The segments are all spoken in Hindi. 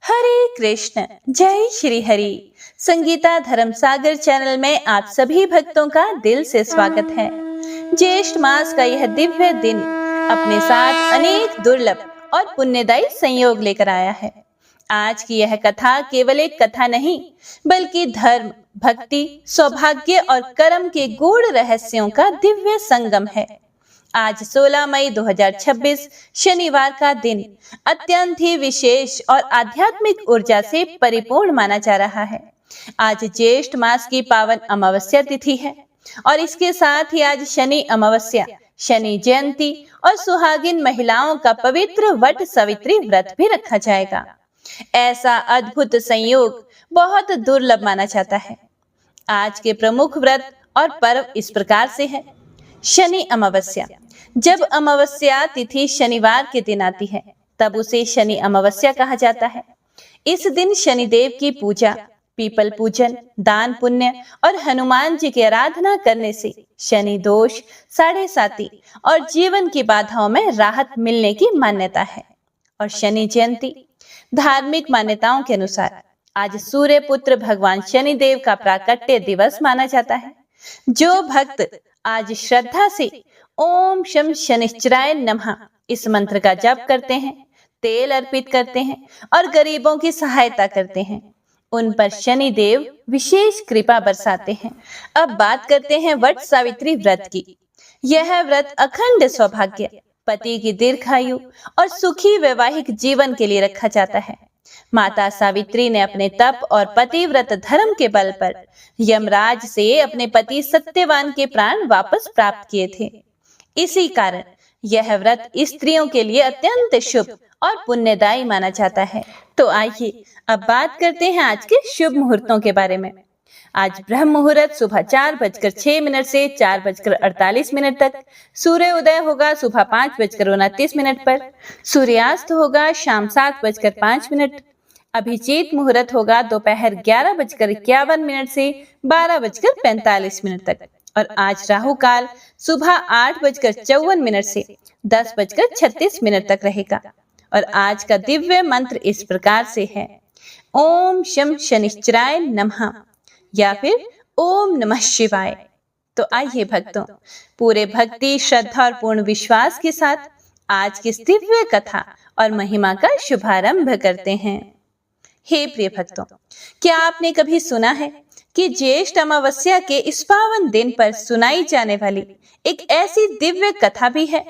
हरे कृष्ण, जय श्री हरि। संगीता धर्मसागर चैनल में आप सभी भक्तों का दिल से स्वागत है। ज्येष्ठ मास का यह दिव्य दिन अपने साथ अनेक दुर्लभ और पुण्यदायी संयोग लेकर आया है। आज की यह कथा केवल एक कथा नहीं, बल्कि धर्म, भक्ति, सौभाग्य और कर्म के गूढ़ रहस्यों का दिव्य संगम है। आज 16 मई 2026 शनिवार का दिन अत्यंत ही विशेष और आध्यात्मिक ऊर्जा से परिपूर्ण माना जा रहा है। आज ज्येष्ठ मास की पावन अमावस्या तिथि है और इसके साथ ही आज शनि अमावस्या, शनि जयंती और सुहागिन महिलाओं का पवित्र वट सावित्री व्रत भी रखा जाएगा। ऐसा अद्भुत संयोग बहुत दुर्लभ माना जाता है। आज के प्रमुख व्रत और पर्व इस प्रकार से है। शनि अमावस्या, जब अमावस्या तिथि शनिवार के दिन आती है तब उसे शनि अमावस्या कहा जाता है। इस दिन शनिदेव की पूजा, पीपल पूजन, दान पुण्य और हनुमान जी की आराधना करने से शनि दोष, साढ़े साती और जीवन की बाधाओं में राहत मिलने की मान्यता है। और शनि जयंती, धार्मिक मान्यताओं के अनुसार आज सूर्य पुत्र भगवान शनिदेव का प्राकट्य दिवस माना जाता है। जो भक्त आज श्रद्धा से ओम शम शनिश्चराय नमः इस मंत्र का जप करते हैं, तेल अर्पित करते हैं और गरीबों की सहायता करते हैं, उन पर शनि देव विशेष कृपा बरसाते हैं। अब बात करते हैं वट सावित्री व्रत की। यह व्रत अखंड सौभाग्य, पति की दीर्घायु और सुखी वैवाहिक जीवन के लिए रखा जाता है। माता सावित्री ने अपने तप और पतिव्रत धर्म के बल पर यमराज से अपने पति सत्यवान के प्राण वापस प्राप्त किए थे। इसी कारण यह व्रत स्त्रियों के लिए अत्यंत शुभ और पुण्यदायी माना जाता है। तो आइए अब बात करते हैं आज के शुभ मुहूर्तों के बारे में। आज ब्रह्म मुहूर्त सुबह 4:06 से 4:48 तक, सूर्य उदय होगा सुबह 5:29 पर, सूर्यास्त होगा शाम 7:05, अभिजीत मुहूर्त होगा दोपहर 11:51 से 12:45 तक और आज राहु काल सुबह 8:54 से 10:36 तक रहेगा। और आज का दिव्य मंत्र इस प्रकार से है, ओम शम शनिश्चराय नमः या फिर ओम नमः शिवाय। तो आइए भक्तों, पूरे भक्ति, श्रद्धा और पूर्ण विश्वास के साथ आज की दिव्य कथा और महिमा का शुभारंभ करते हैं। हे प्रिय भक्तों, क्या आपने कभी सुना है कि ज्येष्ठ अमावस्या के इस पावन दिन पर सुनाई जाने वाली एक ऐसी दिव्य कथा भी है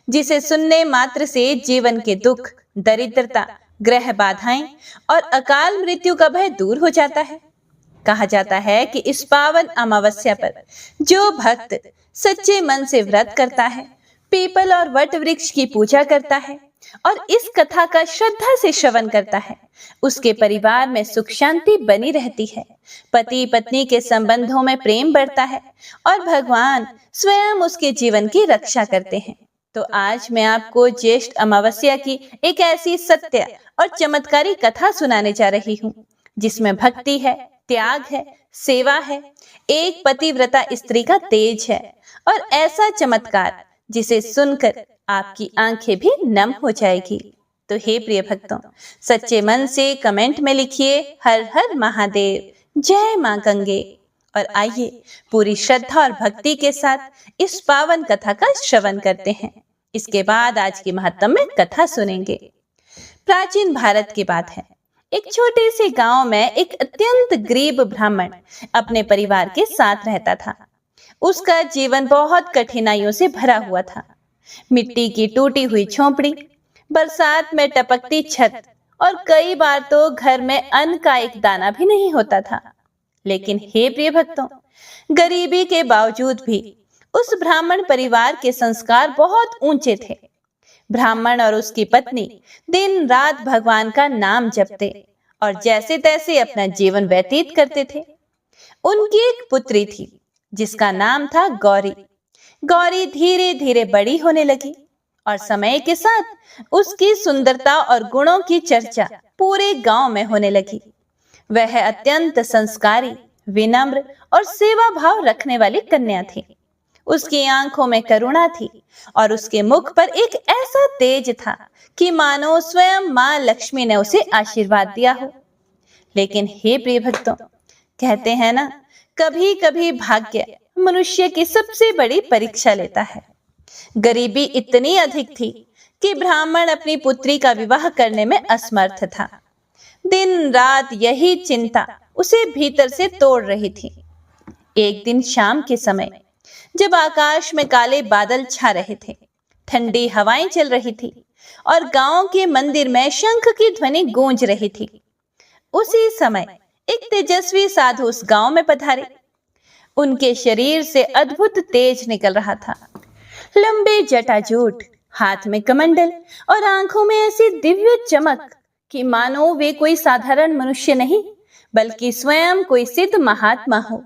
जिसे सुनने मात्र से जीवन के दुख, दरिद्रता, ग्रह बाधाएं और अकाल मृत्यु का भय दूर हो जाता है। कहा जाता है कि इस पावन अमावस्या पर जो भक्त सच्चे मन से व्रत करता है, पीपल और वट वृक्ष की पूजा करता है और इस कथा का श्रद्धा से श्रवण करता है, उसके परिवार में सुख शांति बनी रहती है, पति पत्नी के संबंधों में प्रेम बढ़ता है और भगवान स्वयं उसके जीवन की रक्षा करते हैं। तो आज मैं आपको ज्येष्ठ अमावस्या की एक ऐसी सत्य और चमत्कारी कथा सुनाने जा रही हूँ जिसमें भक्ति है, त्याग है, सेवा है, एक पतिव्रता स्त्री का तेज है और ऐसा चमत्कार जिसे सुनकर आपकी आंखें भी नम हो जाएगी। तो हे प्रिय भक्तों, सच्चे मन से कमेंट में लिखिए हर हर महादेव, जय मां गंगे। और आइए पूरी श्रद्धा और भक्ति के साथ इस पावन कथा का श्रवण करते हैं। इसके बाद आज की महत्तम कथा सुनेंगे। प्राचीन भारत की बात है। एक छोटे से गांव में एक अत्यंत गरीब ब्राह्मण अपने परिवार के साथ रहता था। उसका जीवन बहुत कठिनाइयों से भरा हुआ था। मिट्टी की टूटी हुई झोंपड़ी, बरसात में टपकती छत और कई बार तो घर में अन्न का एक दाना भी नहीं होता था। लेकिन हे प्रिय भक्तों, गरीबी के बावजूद भी उस ब्राह्मण परिवार के संस्कार बहुत ऊंचे थे। ब्राह्मण और उसकी पत्नी दिन रात भगवान का नाम जपते और जैसे तैसे अपना जीवन व्यतीत करते थे। उनकी एक पुत्री थी जिसका नाम था गौरी। गौरी धीरे धीरे बड़ी होने लगी और समय के साथ उसकी सुंदरता और गुणों की चर्चा पूरे गांव में होने लगी। वह अत्यंत संस्कारी, विनम्र और सेवा भाव रखने वाली कन्या थी। उसकी आंखों में करुणा थी और उसके मुख पर एक ऐसा तेज था कि मानो स्वयं मां लक्ष्मी ने उसे आशीर्वाद दिया हो। लेकिन हे प्रिय भक्तों, कहते हैं ना, कभी कभी भाग्य मनुष्य की सबसे बड़ी परीक्षा लेता है। गरीबी इतनी अधिक थी कि ब्राह्मण अपनी पुत्री का विवाह करने में असमर्थ था। दिन रात यही चिंता उसे भीतर से तोड़ रही थी। एक दिन शाम के समय जब आकाश में काले बादल छा रहे थे, ठंडी हवाएं चल रही थी और गांव के मंदिर में शंख की ध्वनि गूंज रही थी, उसी समय एक तेजस्वी साधु उस गांव में पधारे। उनके शरीर से अद्भुत तेज निकल रहा था। लंबे जटाजूट, हाथ में कमंडल और आंखों में ऐसी दिव्य चमक कि मानो वे कोई साधारण मनुष्य नहीं बल्कि स्वयं कोई सिद्ध महात्मा हो।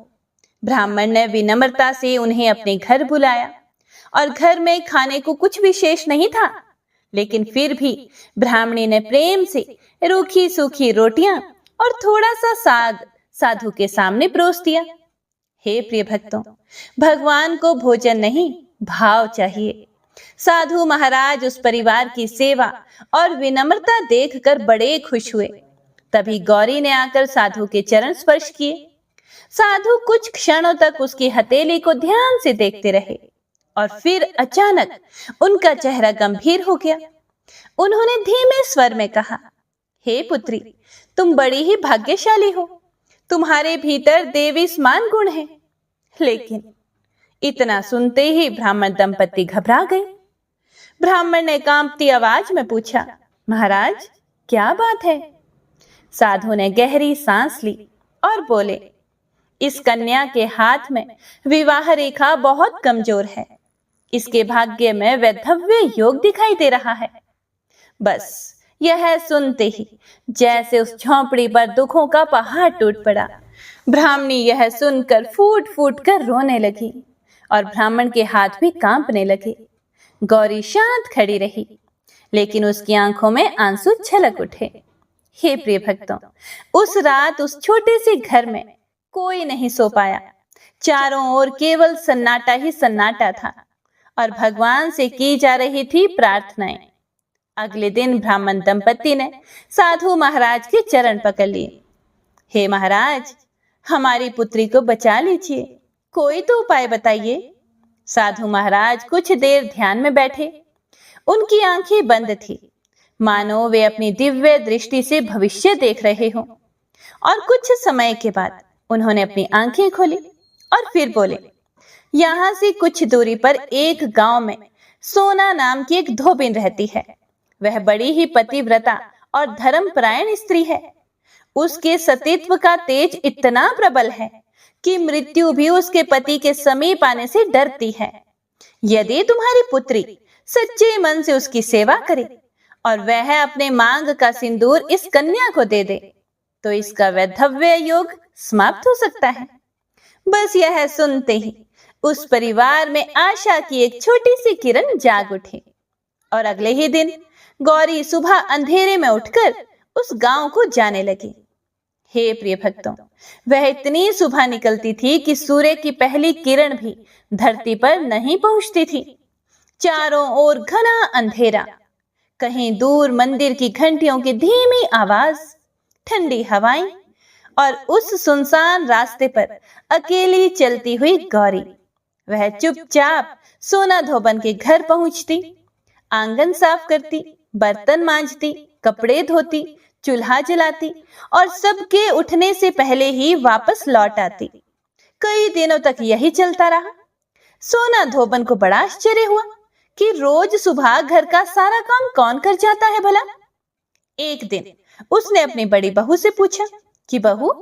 ब्राह्मण ने विनम्रता से उन्हें अपने घर बुलाया और घर में खाने को कुछ विशेष नहीं था, लेकिन फिर भी ब्राह्मणी ने प्रेम से रूखी सूखी रोटियां और थोड़ा सा साग साधु के सामने परोस दिया। हे प्रिय भक्तों, भगवान को भोजन नहीं, भाव चाहिए। साधु महाराज उस परिवार की सेवा और विनम्रता देखकर बड़े खुश हुए। तभी गौरी ने आकर साधु के चरण स्पर्श किए। साधु कुछ क्षणों तक उसकी हथेली को ध्यान से देखते रहे और फिर अचानक उनका चेहरा गंभीर हो गया। उन्होंने धीमे स्वर में कहा, हे पुत्री, तुम बड़ी ही भाग्यशाली हो। तुम्हारे भीतर देवी समान गुण है। लेकिन इतना सुनते ही ब्राह्मण दंपति घबरा गए। ब्राह्मण ने कांपती आवाज में पूछा, महाराज क्या बात है? साधु ने गहरी सांस ली और बोले, इस कन्या के हाथ में विवाह रेखा बहुत कमजोर है। इसके भाग्य में वैधव्य योग दिखाई दे रहा है। बस यह सुनते ही जैसे उस झोंपड़ी पर दुखों का पहाड़ टूट पड़ा। ब्राह्मणी यह सुनकर फूट फूट कर रोने लगी और ब्राह्मण के हाथ भी कांपने लगे। गौरी शांत खड़ी रही, लेकिन उसकी आंखों में आंसू छलक उठे। हे प्रिय भक्तों, उस रात उस छोटे से घर में कोई नहीं सो पाया। चारों ओर केवल सन्नाटा ही सन्नाटा था और भगवान से की जा रही थी प्रार्थनाएं। अगले दिन ब्राह्मण दंपति ने साधु महाराज के चरण पकड़ लिए। हे महाराज, हमारी पुत्री को बचा लीजिए, कोई तो उपाय बताइए। साधु महाराज कुछ देर ध्यान में बैठे। उनकी आंखें बंद थी, मानो वे अपनी दिव्य दृष्टि से भविष्य देख रहे हों। और कुछ समय के बाद उन्होंने अपनी आंखें खोली और फिर बोले, यहां से कुछ दूरी पर एक गांव में सोना नाम की एक धोबिन रहती है। वह बड़ी ही पतिव्रता और धर्मपरायण स्त्री है। उसके सतीत्व का तेज इतना प्रबल है कि मृत्यु भी उसके पति के समीप आने से डरती है। यदि तुम्हारी पुत्री सच्चे मन से उसकी सेवा करे और वह अपने मांग का सिंदूर इस कन्या को दे दे, तो इसका वैधव्य योग समाप्त हो सकता है। बस यह सुनते ही उस परिवार में आशा की एक छोटी सी किरण जाग उठी और अगले ही दिन गौरी सुबह अंधेरे में उठकर उस गांव को जाने लगी। हे प्रिय भक्तों, वह इतनी सुबह निकलती थी कि सूर्य की पहली किरण भी धरती पर नहीं पहुंचती थी। चारों ओर घना अंधेरा, कहीं दूर मंदिर की घंटियों की धीमी आवाज, ठंडी हवाएं और उस सुनसान रास्ते पर अकेली चलती हुई गौरी। वह चुपचाप सोना धोबन के घर पहुंचती, आंगन साफ करती, बर्तन मांजती, कपड़े धोती, चूल्हा जलाती और सबके उठने से पहले ही वापस लौट आती। कई दिनों तक यही चलता रहा। सोना धोबन को बड़ा आश्चर्य हुआ कि रोज सुबह घर का सारा काम कौन कर जाता है भला। एक दिन उसने अपनी बड़ी बहू से पूछा कि बहू,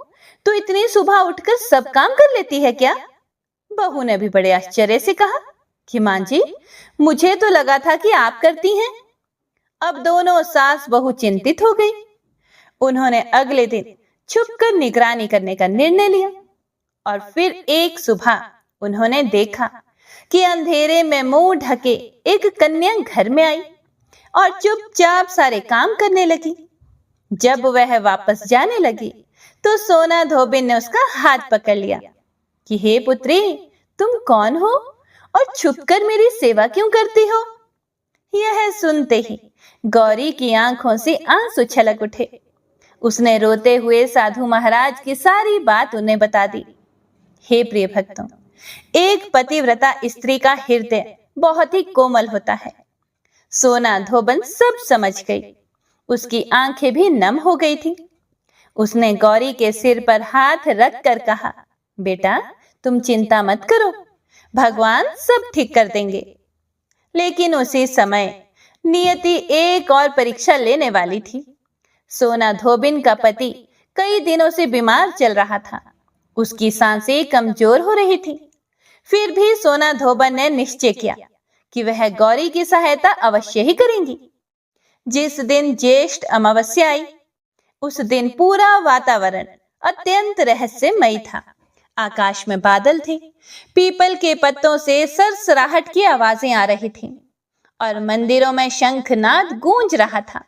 तू इतनी सुबह उठकर सब काम कर लेती है क्या? बहू ने भी बड़े आश्चर्य से कहा कि मां जी, मुझे तो लगा था कि आप करती हैं। अब दोनों सास बहू चिंतित हो गई। उन्होंने अगले दिन छुपकर निगरानी करने का निर्णय लिया और फिर एक सुबह उन्होंने देखा कि अंधेरे में मुंह ढके एक कन्या घर में आई और चुपचाप सारे काम करने लगी। जब वह वापस जाने लगी तो सोना धोबिन ने उसका हाथ पकड़ लिया कि हे पुत्री, तुम कौन हो और छुपकर मेरी सेवा क्यों करती हो? यह सुनते ही गौरी की आंखों से आंसू छलक उठे। उसने रोते हुए साधु महाराज की सारी बात उन्हें बता दी। हे प्रिय भक्तों, एक पतिव्रता स्त्री का हृदय बहुत ही कोमल होता है। सोना धोबन सब समझ गई। उसकी आंखें भी नम हो गई थी। उसने गौरी के सिर पर हाथ रख कर कहा, बेटा तुम चिंता मत करो, भगवान सब ठीक कर देंगे। लेकिन उसी समय नियति एक और परीक्षा लेने वाली थी। सोना धोबिन का पति कई दिनों से बीमार चल रहा था। उसकी सांसें कमजोर हो रही थी। फिर भी सोना धोबन ने निश्चय किया कि वह गौरी की सहायता अवश्य ही करेंगी। जिस दिन ज्येष्ठ अमावस्या आई, उस दिन पूरा वातावरण अत्यंत रहस्यमयी था। आकाश में बादल थे, पीपल के पत्तों से सरसराहट की आवाजें आ रही थीं और मंदिरों में शंखनाद गूंज रहा था।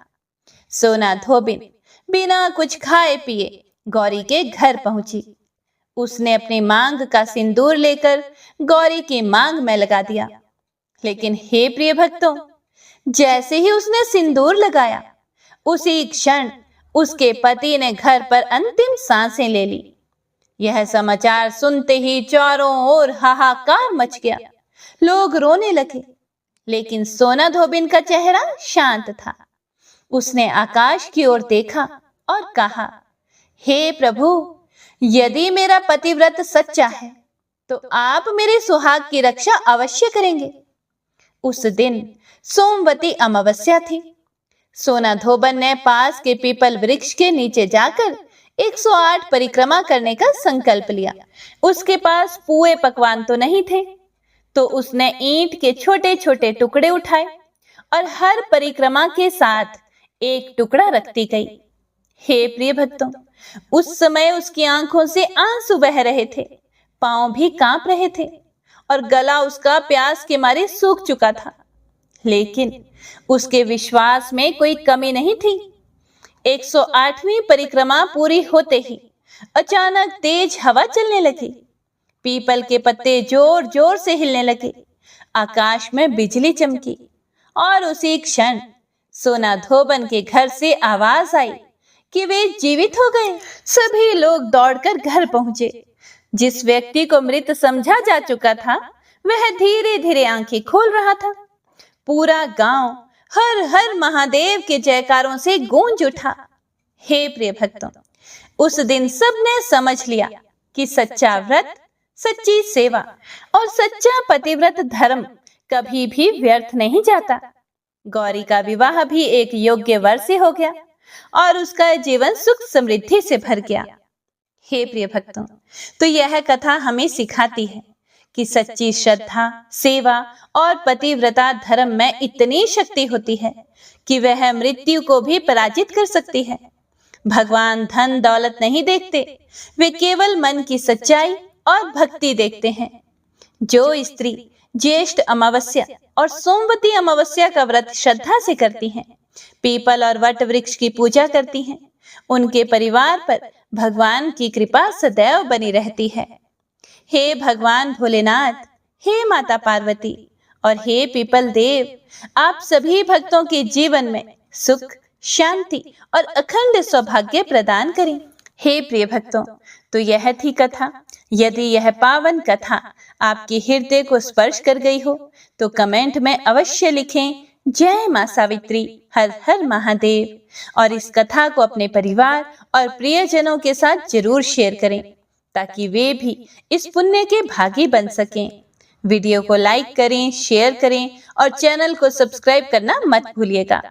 सोना धोबिन बिना कुछ खाए पिए गौरी के घर पहुंची। उसने अपनी मांग का सिंदूर लेकर गौरी की मांग में लगा दिया। लेकिन हे प्रिय भक्तों, जैसे ही उसने सिंदूर लगाया, उसी क्षण उसके पति ने घर पर अंतिम सांसें ले ली। यह समाचार सुनते ही चारों ओर हाहाकार मच गया। लोग रोने लगे, लेकिन सोना धोबिन का चेहरा शांत था। उसने आकाश की ओर देखा और कहा, हे प्रभु, यदि मेरा पतिव्रत सच्चा है तो आप मेरे सुहाग की रक्षा अवश्य करेंगे। उस दिन सोमवती अमावस्या थी। सोना धोबन ने पास के पीपल वृक्ष के नीचे जाकर 108 परिक्रमा करने का संकल्प लिया। उसके पास पुए पकवान तो नहीं थे, तो उसने ईंट के छोटे छोटे टुकड़े उठाए और हर परिक्रमा के साथ एक टुकड़ा रखती गई। हे प्रिय भक्तों, उस समय उसकी आंखों से आंसू बह रहे थे, पांव भी कांप रहे थे और गला उसका प्यास के मारे सूख चुका था। लेकिन उसके विश्वास में कोई कमी नहीं थी। 108वीं परिक्रमा पूरी होते ही अचानक तेज हवा चलने लगी। पीपल के पत्ते जोर जोर से हिलने लगे। आकाश में बिजली चमकी और उसी क्षण सोना धोबन के घर से आवाज आई कि वे जीवित हो गए। सभी लोग दौड़कर घर पहुंचे। जिस व्यक्ति को मृत समझा जा चुका था, वह धीरे धीरे आंखें खोल रहा था। पूरा गांव हर हर महादेव के जयकारों से गूंज उठा। हे प्रिय भक्तों, उस दिन सबने समझ लिया कि सच्चा व्रत, सच्ची सेवा और सच्चा पतिव्रत धर्म कभी भी व्यर्थ नहीं जाता। गौरी का विवाह भी एक योग्य वर से हो गया और उसका जीवन सुख समृद्धि से भर गया। हे प्रिय भक्तों, तो यह कथा हमें सिखाती है कि सच्ची श्रद्धा, सेवा और पतिव्रता धर्म में इतनी शक्ति होती है कि वह मृत्यु को भी पराजित कर सकती है। भगवान धन दौलत नहीं देखते, वे केवल मन की सच्चाई और भक्ति देखते हैं। जो स्त्री ज्येष्ठ अमावस्या और सोमवती अमावस्या का व्रत श्रद्धा से करती हैं, पीपल और वट वृक्ष की पूजा करती हैं, उनके परिवार पर भगवान की कृपा सदैव बनी रहती है। हे भगवान भोलेनाथ, हे माता पार्वती और हे पीपल देव, आप सभी भक्तों के जीवन में सुख, शांति और अखंड सौभाग्य प्रदान करें। हे प्रिय भक्तों, तो यह थी कथा। यदि यह पावन कथा आपके हृदय को स्पर्श कर गई हो तो कमेंट में अवश्य लिखें, जय मां सावित्री, हर हर महादेव। और इस कथा को अपने परिवार और प्रियजनों के साथ जरूर शेयर करें ताकि वे भी इस पुण्य के भागी बन सकें। वीडियो को लाइक करें, शेयर करें और चैनल को सब्सक्राइब करना मत भूलिएगा।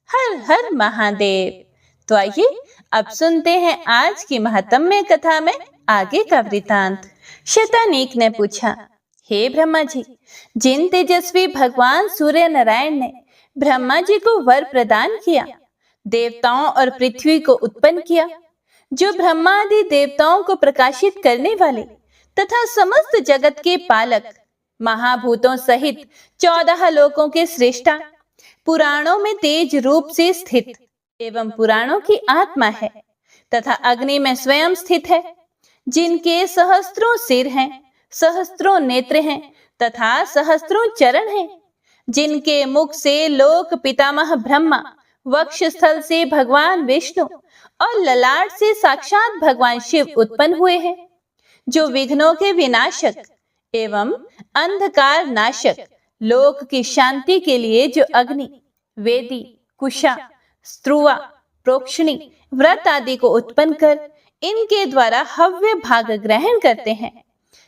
हर हर महादेव। तो आइए अब सुनते हैं आज की महात्म्य कथा में आगे का वृतांत। शतानीक ने पूछा, हे ब्रह्मा जी, जिन तेजस्वी भगवान सूर्य नारायण ने ब्रह्मा जी को वर प्रदान किया, देवताओं और पृथ्वी को उत्पन्न किया, जो ब्रह्मा आदि देवताओं को प्रकाशित करने वाले तथा समस्त जगत के पालक, महाभूतों सहित 14 लोकों के श्रेष्ठा, पुराणों में तेज रूप से स्थित एवं पुराणों की आत्मा है तथा अग्नि में स्वयं स्थित है, जिनके सहस्त्रों सिर हैं, सहस्त्रों नेत्र हैं तथा सहस्त्रों चरण हैं, जिनके मुख से लोक पितामह ब्रह्मा, वक्षस्थल से भगवान विष्णु और ललाट से साक्षात भगवान शिव उत्पन्न हुए हैं, जो विघ्नों के विनाशक एवं अंधकार नाशक, लोक की शांति के लिए जो अग्नि, वेदी, कुशा, स्त्रुवा, प्रोक्षणी, व्रत आदि को उत्पन्न कर इनके द्वारा हव्य भाग ग्रहण करते हैं,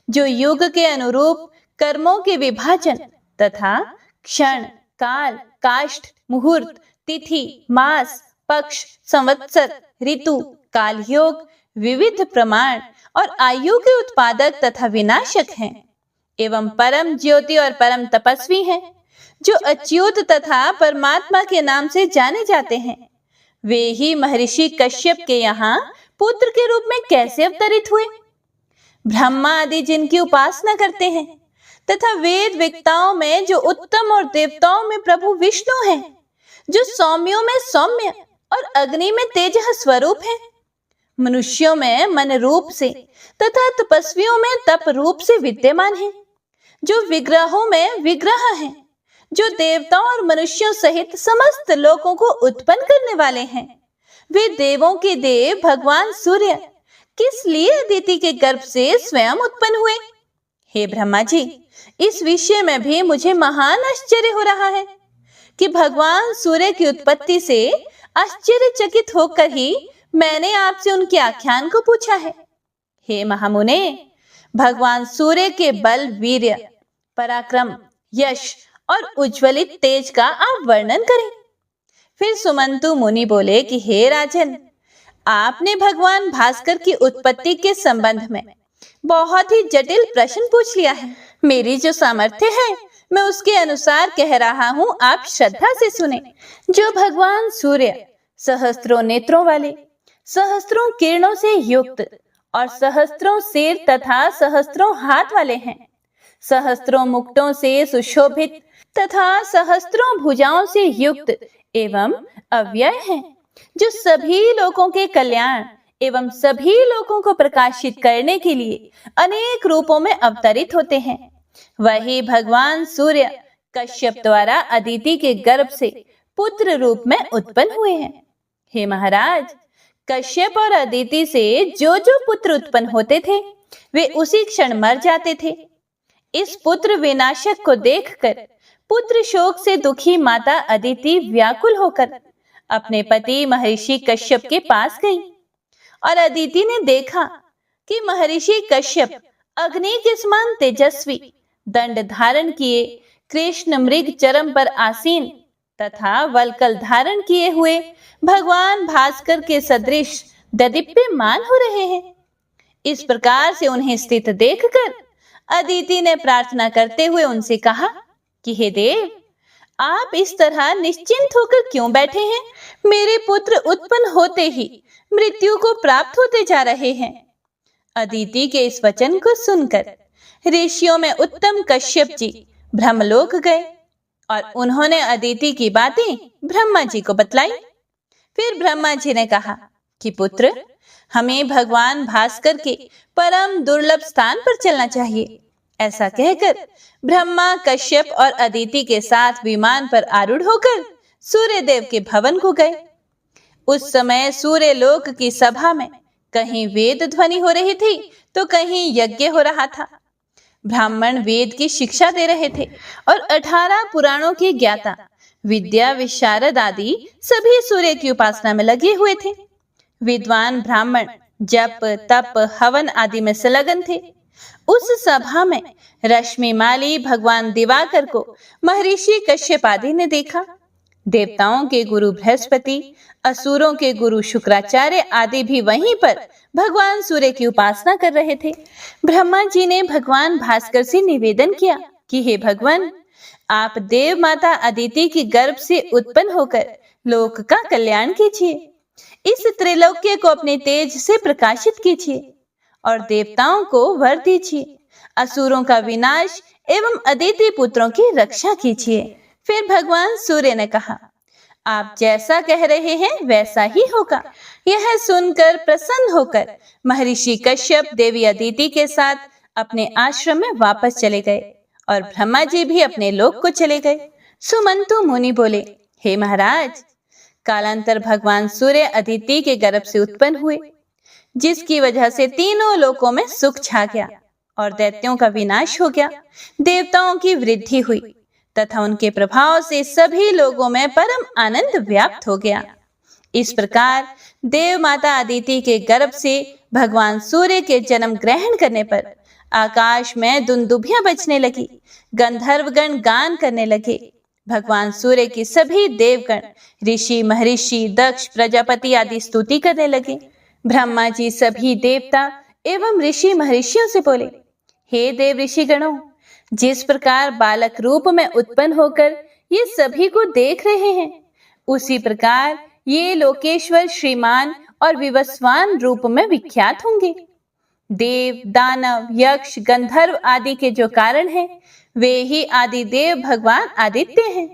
जो युग के अनुरूप कर्मों के विभाजन तथा क्षण, काल, काष्ठ, मुहूर्त, तिथि, मास, पक्ष, संवत्सर, ऋतु, काल योग, विविध प्रमाण और आयु के उत्पादक तथा विनाशक हैं, एवं परम ज्योति और परम तपस्वी हैं, जो अच्युत तथा परमात्मा के नाम से जाने जाते हैं। वे ही महर्षि कश्यप के यहाँ पुत्र के रूप में कैसे अवतरित हुए? ब्रह्मा आदि जिनकी उपासना करते हैं तथा वेद वेत्ताओं में जो उत्तम और देवताओं में प्रभु विष्णु हैं, जो सौम्यों में सौम्य और अग्नि में तेज स्वरूप है, मनुष्यों में मन रूप से तथा तपस्वियों में तप रूप से विद्यमान है, जो विग्रहों में विग्रह हैं, जो देवताओं और मनुष्यों सहित समस्त लोकों को उत्पन्न करने वाले हैं। वे देवों के देव भगवान सूर्य किस लिए अदिति के गर्भ से स्वयं उत्पन्न हुए? हे ब्रह्मा जी, इस विषय में भी मुझे महान आश्चर्य हो रहा है कि भगवान सूर्य की उत्पत्ति से आश्चर्यचकित होकर ही मैंने आपसे उनके आख्यान को पूछा है। हे महामुने, भगवान सूर्य के बल, वीर्य, पराक्रम, यश और उज्ज्वलित तेज का आप वर्णन करें। फिर सुमंतु मुनि बोले कि हे राजन, आपने भगवान भास्कर की उत्पत्ति के संबंध में बहुत ही जटिल प्रश्न पूछ लिया है। मेरी जो सामर्थ्य है मैं उसके अनुसार कह रहा हूँ, आप श्रद्धा से सुने। जो भगवान सूर्य सहस्त्रों नेत्रों वाले, सहस्त्रों किरणों से युक्त और सहस्त्रों सिर तथा सहस्त्रों हाथ वाले हैं, सहस्त्रों मुकुटों से सुशोभित तथा सहस्त्रों भुजाओं से युक्त एवं अव्यय हैं, जो सभी लोगों के कल्याण एवं सभी लोगों को प्रकाशित करने के लिए अनेक रूपों में अवतरित होते हैं। वही भगवान सूर्य कश्यप द्वारा अदिति के गर्भ से पुत्र रूप में उत्पन्न हुए हैं। हे महाराज, कश्यप और अदिति से जो जो पुत्र उत्पन्न होते थे वे उसी क्षण मर जाते थे। इस पुत्र विनाशक को देखकर पुत्र शोक से दुखी माता अदिति व्याकुल होकर अपने पति महर्षि कश्यप के पास गई और अदिति ने देखा कि महर्षि कश्यप अग्नि के समान तेजस्वी, दंड धारण किए, कृष्ण मृग चरम पर आसीन तथा वलकल धारण किए हुए भगवान भास्कर के सदृश ददीप्यमान हो रहे हैं। इस प्रकार से उन्हें स्थित देखकर अदिति ने प्रार्थना करते हुए उनसे कहा कि हे देव, आप इस तरह निश्चिंत होकर क्यों बैठे हैं? मेरे पुत्र उत्पन्न होते ही मृत्यु को प्राप्त होते जा रहे हैं। अदिति के इस वचन को सुनकर ऋषियों में उत्तम कश्यप जी ब्रह्मलोक गए और उन्होंने अदिति की बातें ब्रह्मा जी को बतलाई। फिर ब्रह्मा जी ने कहा कि पुत्र, हमें भगवान भास्कर के परम दुर्लभ स्थान पर चलना चाहिए। ऐसा कहकर ब्रह्मा कश्यप और अदिति के साथ विमान पर आरूढ़ होकर सूर्य देव के भवन को गए। उस समय सूर्य लोक की सभा में कहीं वेद ध्वनि हो रही थी तो कहीं यज्ञ हो रहा था। ब्राह्मण वेद की शिक्षा दे रहे थे और 18 पुराणों के ज्ञाता, विद्या विशारद आदि सभी सूर्य की उपासना में लगे हुए थे। विद्वान ब्राह्मण जप, तप, हवन आदि में संलग्न थे। उस सभा में रश्मिमाली भगवान दिवाकर को महर्षि कश्यप आदि ने देखा। देवताओं के गुरु बृहस्पति, असुरों के गुरु शुक्राचार्य आदि भी वहीं पर भगवान सूर्य की उपासना कर रहे थे। ब्रह्मा जी ने भगवान भास्कर से निवेदन किया कि हे भगवान, आप देव माता अदिति के गर्भ से उत्पन्न होकर लोक का कल्याण कीजिए। इस त्रिलोक्य को अपने तेज से प्रकाशित कीजिए और देवताओं को वर दीजिए, असुरों का विनाश एवं अदिति पुत्रों की रक्षा कीजिए। फिर भगवान सूर्य ने कहा, आप जैसा कह रहे हैं वैसा ही होगा। यह सुनकर प्रसन्न होकर महर्षि कश्यप देवी अदिति के साथ अपने आश्रम में वापस चले गए और ब्रह्मा जी भी अपने लोक को चले गए। सुमंतु मुनि बोले, हे महाराज, कालांतर भगवान सूर्य अदिति के गर्भ से उत्पन्न हुए, जिसकी वजह से तीनों लोकों में सुख छा गया और दैत्यों का विनाश हो गया, देवताओं की वृद्धि हुई तथा उनके प्रभाव से सभी लोगों में परम आनंद व्याप्त हो गया। इस प्रकार देव माता अदिति के गर्भ से भगवान सूर्य के जन्म ग्रहण करने पर आकाश में दुंदुभियां बजने लगी, गंधर्वगण गान करने लगे। भगवान सूर्य की सभी देवगण, ऋषि, महर्षि, दक्ष, प्रजापति आदि स्तुति करने लगे। ब्रह्मा जी सभी देवता एवं ऋषि महर्षियों से बोले, हे देव ऋषि गणों, जिस प्रकार बालक रूप में उत्पन्न होकर ये सभी को देख रहे हैं, उसी प्रकार ये लोकेश्वर श्रीमान और विवस्वान रूप में विख्यात होंगे। देव, दानव, यक्ष, गंधर्व आदि के जो कारण हैं, वे ही आदि देव भगवान आदित्य हैं।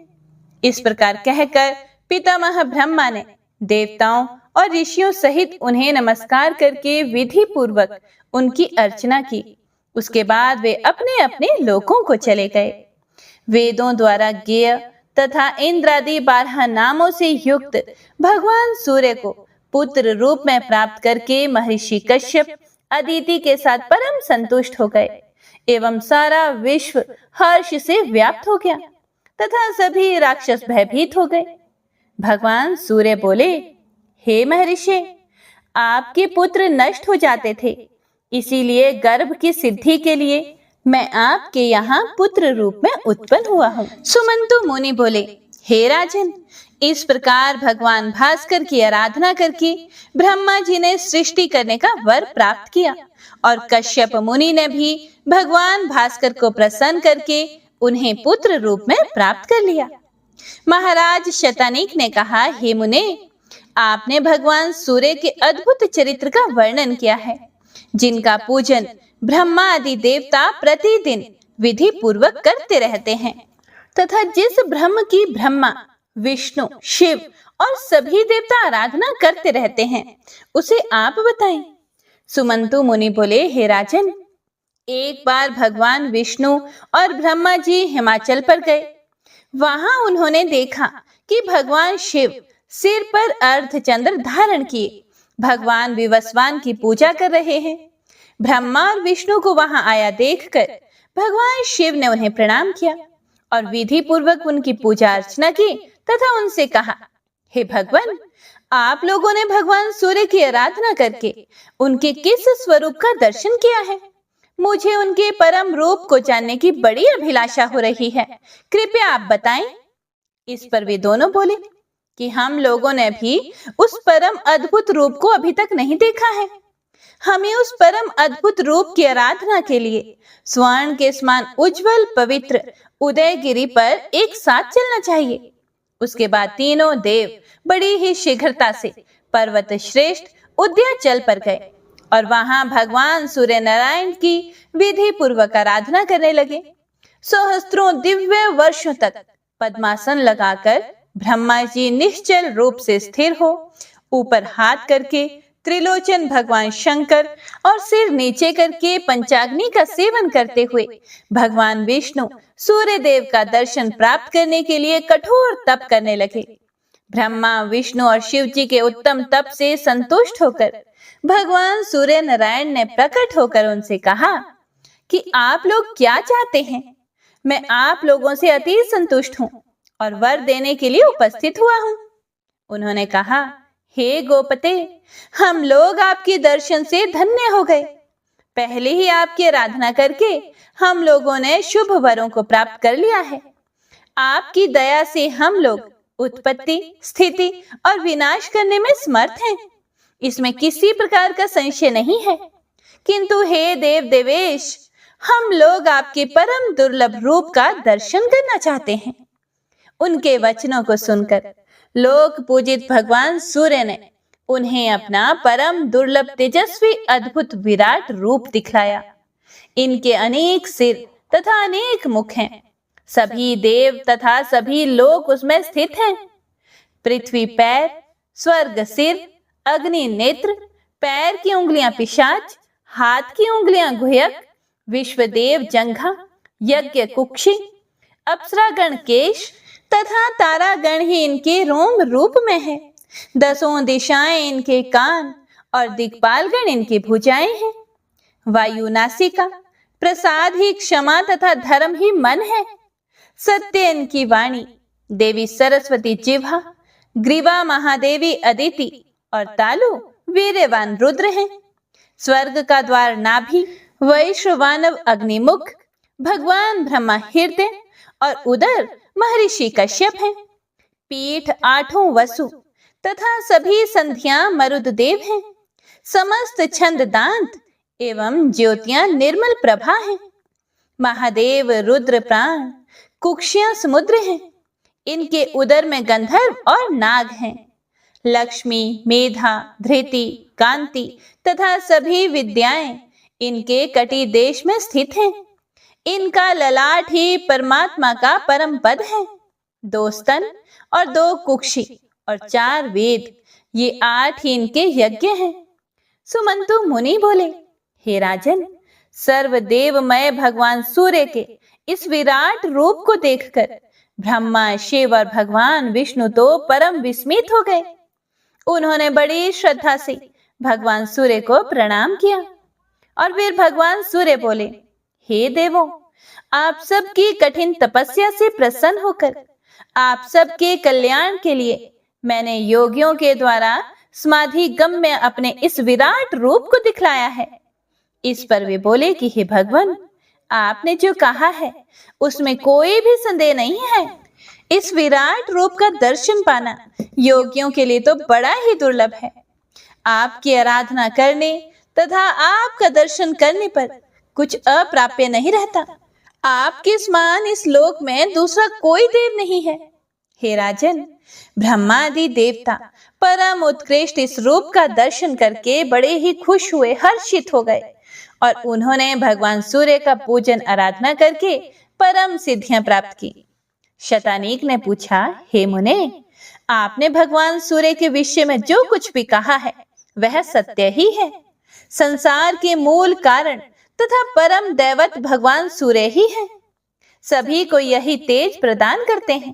इस प्रकार कहकर पितामह ब्रह्मा ने देवताओं और ऋषियों सहित उन्हें नमस्कार करके विधि पूर्वक उनकी अर्चना की। उसके बाद वे अपने अपने लोकों को चले गए। वेदों द्वारा ज्ञेय तथा इंद्रादि 12 नामों से युक्त भगवान सूर्य को पुत्र रूप में प्राप्त करके महर्षि कश्यप अदिति के साथ परम संतुष्ट हो गए एवं सारा विश्व हर्ष से व्याप्त हो गया तथा सभी राक्षस भयभीत हो गए। भगवान सूर्य बोले, हे महर्षि, आपके पुत्र नष्ट हो जाते थे, इसीलिए गर्भ की सिद्धि के लिए मैं आपके यहाँ पुत्र रूप में उत्पन्न हुआ हूँ। सुमंतु मुनि बोले, हे राजन, इस प्रकार भगवान भास्कर की आराधना करके ब्रह्मा जी ने सृष्टि करने का वर प्राप्त किया और कश्यप मुनि ने भी भगवान भास्कर को प्रसन्न करके उन्हें पुत्र रूप में प्राप्त कर लिया। महाराज शतानीक ने कहा, हे मुने, आपने भगवान सूर्य के अद्भुत चरित्र का वर्णन किया है, जिनका पूजन ब्रह्मा आदि देवता प्रतिदिन विधि पूर्वक करते रहते हैं तथा जिस ब्रह्म की ब्रह्मा, विष्णु, शिव और सभी देवता आराधना करते रहते हैं, उसे आप बताएं। सुमंतु मुनि बोले, हे राजन, एक बार भगवान विष्णु और ब्रह्मा जी हिमाचल पर गए। वहां उन्होंने देखा कि भगवान शिव सिर पर अर्धचंद्र धारण किए भगवान विवस्वान की पूजा कर रहे हैं। ब्रह्मा और विष्णु को वहां आया देखकर भगवान शिव ने उन्हें प्रणाम किया और विधि पूर्वक उनकी पूजा अर्चना की तथा उनसे कहा, हे भगवान, आप लोगों ने भगवान सूर्य की आराधना करके उनके किस स्वरूप का दर्शन किया है? मुझे उनके परम रूप को जानने की बड़ी अभिलाषा हो रही है, कृपया आप बताएं। इस पर वे दोनों बोले कि हम लोगों ने भी उस परम अद्भुत रूप को अभी तक नहीं देखा है। हमें उस परम अद्भुत रूप की आराधना के लिए स्वर्ण के समान उज्जवल पवित्र उदयगिरी पर एक साथ चलना चाहिए। उसके बाद तीनों देव बड़ी ही शीघ्रता से पर्वत श्रेष्ठ उद्याचल पर गए और वहां भगवान सूर्य नारायण की विधि पूर्वक आराधना करने लगे। सहस्त्रों दिव्य वर्षों तक पद्मासन लगाकर ब्रह्मा जी निश्चल रूप से स्थिर हो ऊपर हाथ करके त्रिलोचन भगवान शंकर और सिर नीचे करके पंचाग्नि का सेवन करते हुए भगवान विष्णु सूर्य देव का दर्शन प्राप्त करने के लिए कठोर तप करने लगे। ब्रह्मा, विष्णु और शिव जी के उत्तम तप से संतुष्ट होकर भगवान सूर्य नारायण ने प्रकट होकर उनसे कहा कि आप लोग क्या चाहते हैं? मैं आप लोगों से अति संतुष्ट हूँ और वर देने के लिए उपस्थित हुआ हूँ। उन्होंने कहा, हे गोपते, हम लोग आपके दर्शन से धन्य हो गए। पहले ही आपकी आराधना करके हम लोगों ने शुभ वरों को प्राप्त कर लिया है। आपकी दया से हम लोग उत्पत्ति, स्थिति और विनाश करने में समर्थ हैं। इसमें किसी प्रकार का संशय नहीं है। किंतु हे देव देवेश, हम लोग आपके परम दुर्लभ रूप का दर्शन करना चाहते हैं। उनके वचनों को सुनकर लोक पूजित भगवान सूर्य ने उन्हें अपना परम दुर्लभ तेजस्वी अद्भुत विराट रूप दिखलाया। इनके अनेक सिर तथा अनेक मुख हैं। सभी देव तथा सभी लोक उसमें स्थित हैं। पृथ्वी पैर, स्वर्ग सिर, अग्नि नेत्र, पैर की उंगलियां पिशाच, हाथ की उंगलियां गुह्यक, विश्वदेव जंघा, यज्ञ कुक्षी, अप्सरागण केश तथा तारागण ही इनके रोम रूप में है। 10 दिशाएं इनके कान और दिक्पालगण इनकी भुजाएं हैं। वायु नासिका, प्रसाद ही क्षमा तथा धर्म ही मन है। सत्य इनकी वाणी, देवी सरस्वती जिह्वा, ग्रीवा महादेवी अदिति और तालु वीर्यवान रुद्र हैं। स्वर्ग का द्वार नाभि, वैश्वानव अग्निमुख, भगवान ब्रह्मा हृदय और उदर महर्षि कश्यप हैं। पीठ 8 वसु तथा सभी संध्या मरुददेव हैं। समस्त छंद दांत एवं ज्योतियां निर्मल प्रभा हैं। महादेव रुद्र प्राण, कुक्षियां समुद्र हैं। इनके उदर में गंधर्व और नाग हैं। लक्ष्मी, मेधा, धृति, कांति तथा सभी विद्याएं इनके कटी देश में स्थित हैं। इनका ललाट ही परमात्मा का परम पद है। 2 स्तन और 2 कुक्षी और 4 वेद, ये 8 ही इनके यज्ञ हैं। सुमंतु मुनि बोले, हे राजन, सर्वदेवमय भगवान सूर्य के इस विराट रूप को देखकर ब्रह्मा, शिव और भगवान विष्णु तो परम विस्मित हो गए। उन्होंने बड़ी श्रद्धा से भगवान सूर्य को प्रणाम किया और फिर भगवान सूर्य बोले, हे देवों, आप सबकी कठिन तपस्या से प्रसन्न होकर आप सबके कल्याण के लिए मैंने योगियों के द्वारा समाधि गम में अपने इस विराट रूप को दिखलाया है। इस पर वे बोले कि हे भगवान, आपने जो कहा है उसमें कोई भी संदेह नहीं है। इस विराट रूप का दर्शन पाना योगियों के लिए तो बड़ा ही दुर्लभ है। आपकी आराधना करने तथा आपका दर्शन करने पर कुछ अप्राप्य नहीं रहता। आपके समान इस लोक में दूसरा कोई देव नहीं है। हे राजन, ब्रह्मादि देवता परम उत्कृष्ट इस रूप का दर्शन करके बड़े ही खुश हुए, हर्षित हो गए और उन्होंने भगवान सूर्य का पूजन आराधना करके परम सिद्धियां प्राप्त की। शतानीक ने पूछा, हे मुने, आपने भगवान सूर्य के विषय में जो कुछ भी कहा है वह सत्य ही है। संसार के मूल कारण तथा परम दैवत भगवान सूर्य ही है। सभी को यही तेज प्रदान करते हैं।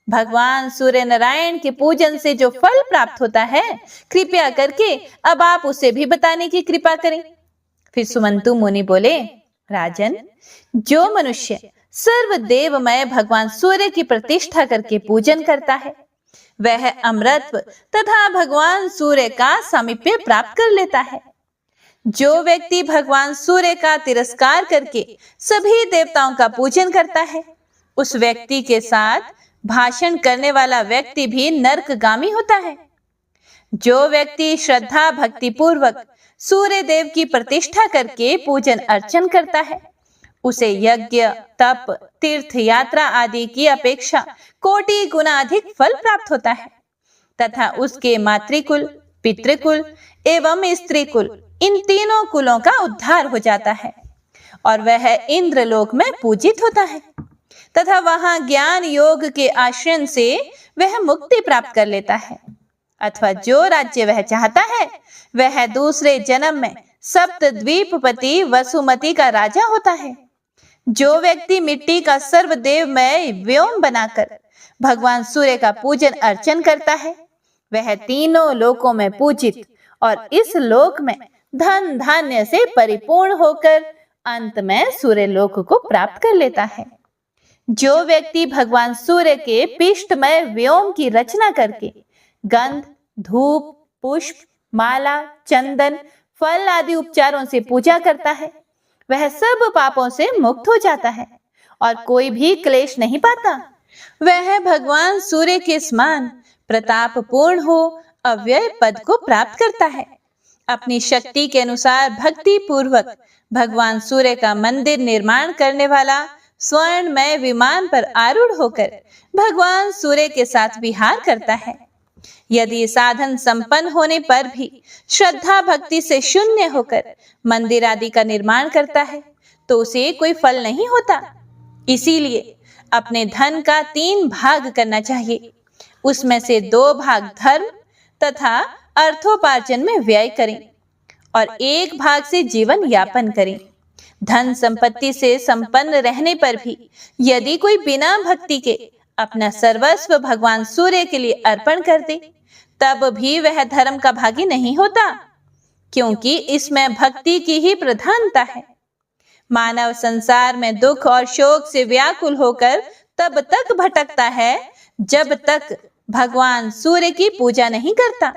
भगवान सूर्य नारायण के पूजन से जो फल प्राप्त होता है, कृपया करके अब आप उसे भी बताने की कृपा करें। फिर सुमंतु मुनि बोले, राजन, जो मनुष्य सर्वदेवमय भगवान सूर्य की प्रतिष्ठा करके पूजन करता है वह अमरत्व तथा भगवान सूर्य का सामीप्य प्राप्त कर लेता है। जो व्यक्ति भगवान सूर्य का तिरस्कार करके सभी देवताओं का पूजन करता है, उस व्यक्ति के साथ भाषण करने वाला व्यक्ति भी नरकगामी होता है। जो व्यक्ति श्रद्धा भक्ति पूर्वक सूर्य देव की प्रतिष्ठा करके पूजन अर्चन करता है, उसे यज्ञ, तप, तीर्थ यात्रा आदि की अपेक्षा कोटि गुना अधिक फल प्राप्त होता है तथा उसके मातृकुल, पितृकुल एवं स्त्रीकुल, इन तीनों कुलों का उद्धार हो जाता है और वह इंद्रलोक में पूजित होता है तथा वहां ज्ञान योग के आश्रय से वह मुक्ति प्राप्त कर लेता है। अथवा जो राज्य वह चाहता है वह दूसरे जन्म में सप्तद्वीपपति वसुमती का राजा होता है। जो व्यक्ति मिट्टी का सर्वदेवमय व्योम बनाकर भगवान सूर्य का पूजन अर्चन करता है वह तीनों लोकों में पूजित और इस लोक में धन धान्य से परिपूर्ण होकर अंत में सूर्य लोक को प्राप्त कर लेता है। जो व्यक्ति भगवान सूर्य के पिष्टमय व्योम की रचना करके गंध, धूप, पुष्प, माला, चंदन, फल आदि उपचारों से पूजा करता है वह सब पापों से मुक्त हो जाता है और कोई भी क्लेश नहीं पाता। वह भगवान सूर्य के समान प्रतापपूर्ण हो अव्यय पद को प्राप्त करता है। अपनी शक्ति के अनुसार भक्ति पूर्वक भगवान सूर्य का मंदिर निर्माण करने वाला स्वर्णमय विमान पर आरूढ़ होकर भगवान सूर्य के साथ विहार करता है। यदि साधन संपन्न होने पर भी श्रद्धा भक्ति से शून्य होकर मंदिर आदि का निर्माण करता है तो उसे कोई फल नहीं होता। इसीलिए अपने धन का 3 भाग करना चाहिए। उसमें से 2 भाग धर्म तथा अर्थोपार्जन में व्यय करें और 1 भाग से जीवन यापन करें। धन संपत्ति से संपन्न रहने पर भी यदि कोई बिना भक्ति के अपना सर्वस्व भगवान सूर्य के लिए अर्पण कर दे, तब भी वह धर्म का भागी नहीं होता, क्योंकि इसमें भक्ति की ही प्रधानता है। मानव संसार में दुख और शोक से व्याकुल होकर तब तक भटकता है जब तक भगवान सूर्य की पूजा नहीं करता।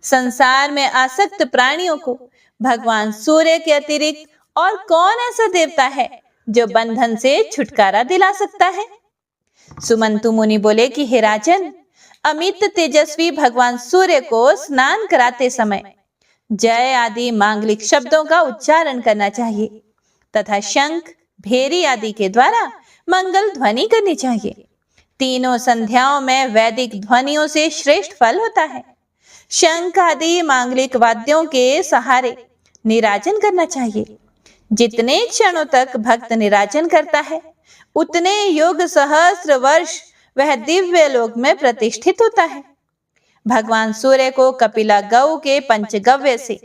संसार में आसक्त प्राणियों को भगवान सूर्य के अतिरिक्त और कौन ऐसा देवता है जो बंधन से छुटकारा दिला सकता है? सुमंतु मुनि बोले कि हे राजन, अमित तेजस्वी भगवान सूर्य को स्नान कराते समय जय आदि मांगलिक शब्दों का उच्चारण करना चाहिए तथा शंख, भेरी आदि के द्वारा मंगल ध्वनि करनी चाहिए। तीनों संध्याओं में वैदिक ध्वनियों से श्रेष्ठ फल होता है। शंख आदि मांगलिक वाद्यों के सहारे निराजन करना चाहिए। जितने क्षणों तक भक्त निराजन करता है, उतने योग सहस्त्र वर्ष वह दिव्य लोक में प्रतिष्ठित होता है। भगवान सूर्य को कपिला गौ के पंचगव्य से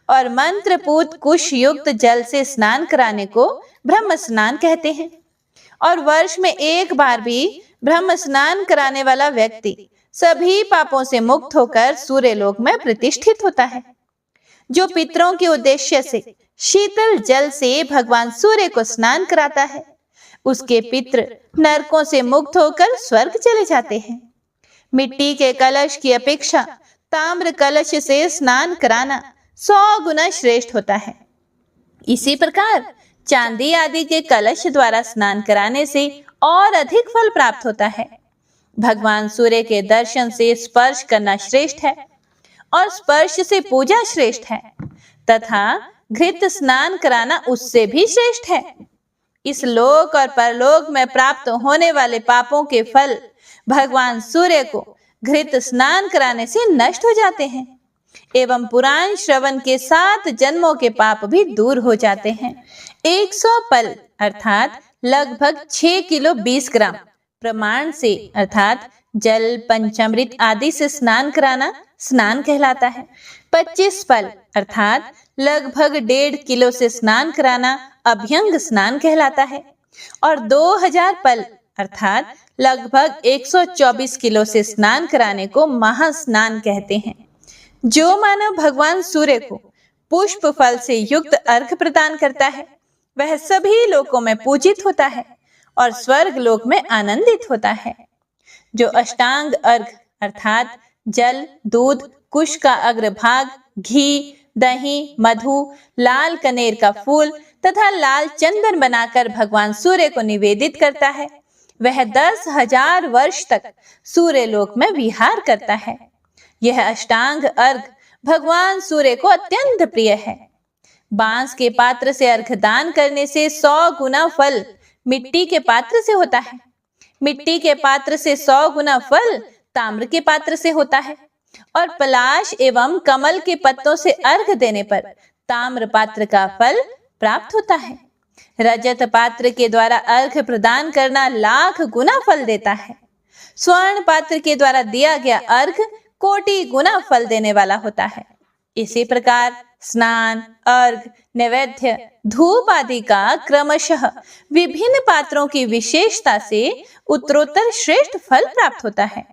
और मंत्रपूत कुश युक्त जल से स्नान कराने को ब्रह्म स्नान कहते हैं, और वर्ष में एक बार भी ब्रह्म स्नान कराने वाला व्यक्ति सभी पापों से मुक्त होकर सूर्य लोक में प्रतिष्ठित होता है। जो पितरों के उद्देश्य से शीतल जल से भगवान सूर्य को स्नान कराता है, उसके पितृ नरकों से मुक्त होकर स्वर्ग चले जाते हैं। मिट्टी के कलश की अपेक्षा ताम्र कलश से स्नान कराना 100 गुना श्रेष्ठ होता है। इसी प्रकार चांदी आदि के कलश द्वारा स्नान कराने से और अधिक फल प्राप्त होता है। भगवान सूर्य के दर्शन से स्पर्श करना श्रेष्ठ है और स्पर्श से पूजा श्रेष्ठ है, तथा घृत स्नान कराना उससे भी श्रेष्ठ है। इस लोक और परलोक में प्राप्त होने वाले पापों के फल भगवान सूर्य को घृत स्नान कराने से नष्ट हो जाते हैं एवं पुराण श्रवण के 7 जन्मों के पाप भी दूर हो जाते हैं। 100 पल अर्थात लगभग 6 किलो 20 ग्राम प्रमाण से अर्थात जल, पंचामृत आदि से स्नान कराना स्नान कहलाता है। 25 पल अर्थात लगभग 1.5 किलो से स्नान कराना अभ्यंग स्नान कहलाता है, और 2000 पल अर्थात लगभग 124 किलो से स्नान कराने को महास्नान कहते हैं। जो मानव भगवान सूर्य को पुष्प फल से युक्त अर्घ प्रदान करता है, वह सभी लोकों में पूजित होता है और स्वर्ग लोक में आनंदित होता है। जो अष्टांग अर्घ अर्थात जल, दूध, कुश का अग्रभाग, घी, दही, मधु, लाल कनेर का फूल तथा लाल चंदन बनाकर भगवान सूर्य को निवेदित करता है, वह 10,000 वर्ष तक सूर्य लोक में विहार करता है। यह अष्टांग अर्घ भगवान सूर्य को अत्यंत प्रिय है। बांस के पात्र से अर्घ दान करने से 100 गुना फल मिट्टी के पात्र से होता है। मिट्टी के पात्र से 100 गुना फल ताम्र के पात्र से होता है, और पलाश एवं कमल के पत्तों से अर्घ देने पर ताम्र पात्र का फल प्राप्त होता है। रजत पात्र के द्वारा अर्घ प्रदान करना लाख गुना फल देता है। स्वर्ण पात्र के द्वारा दिया गया अर्घ कोटि गुना फल देने वाला होता है। इसी प्रकार स्नान, अर्घ, नैवेद्य, धूप आदि का क्रमशः विभिन्न पात्रों की विशेषता से उत्तरोत्तर श्रेष्ठ फल प्राप्त होता है।